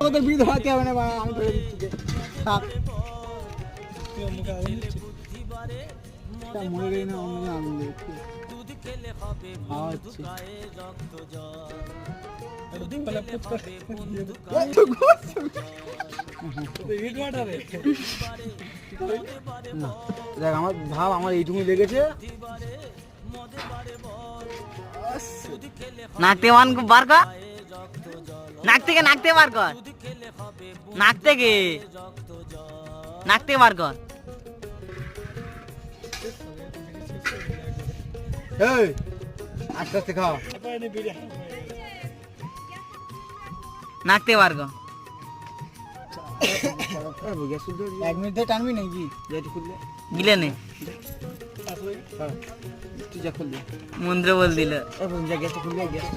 তোদের বিধ হতে হবে না, আমি ধরে দিচ্ছি যে থাক মরে গেলে না অন্য আনন্দ দেখছি। দেখ আমার ভাব আমার এইটুকু লেগেছে। নাক থেকে বার কর, নাক থেকে বার কর, নাক থেকে বার কর। আস্তে আস্তে খাও, নাক থেকে বার কর। 1 মিনিট ধরে টানবি নাকি? যেটা খুললে গিলে নে, তুই যা খুললি মন্ত্র বল দিল। গ্যাসটা খুললে গ্যাস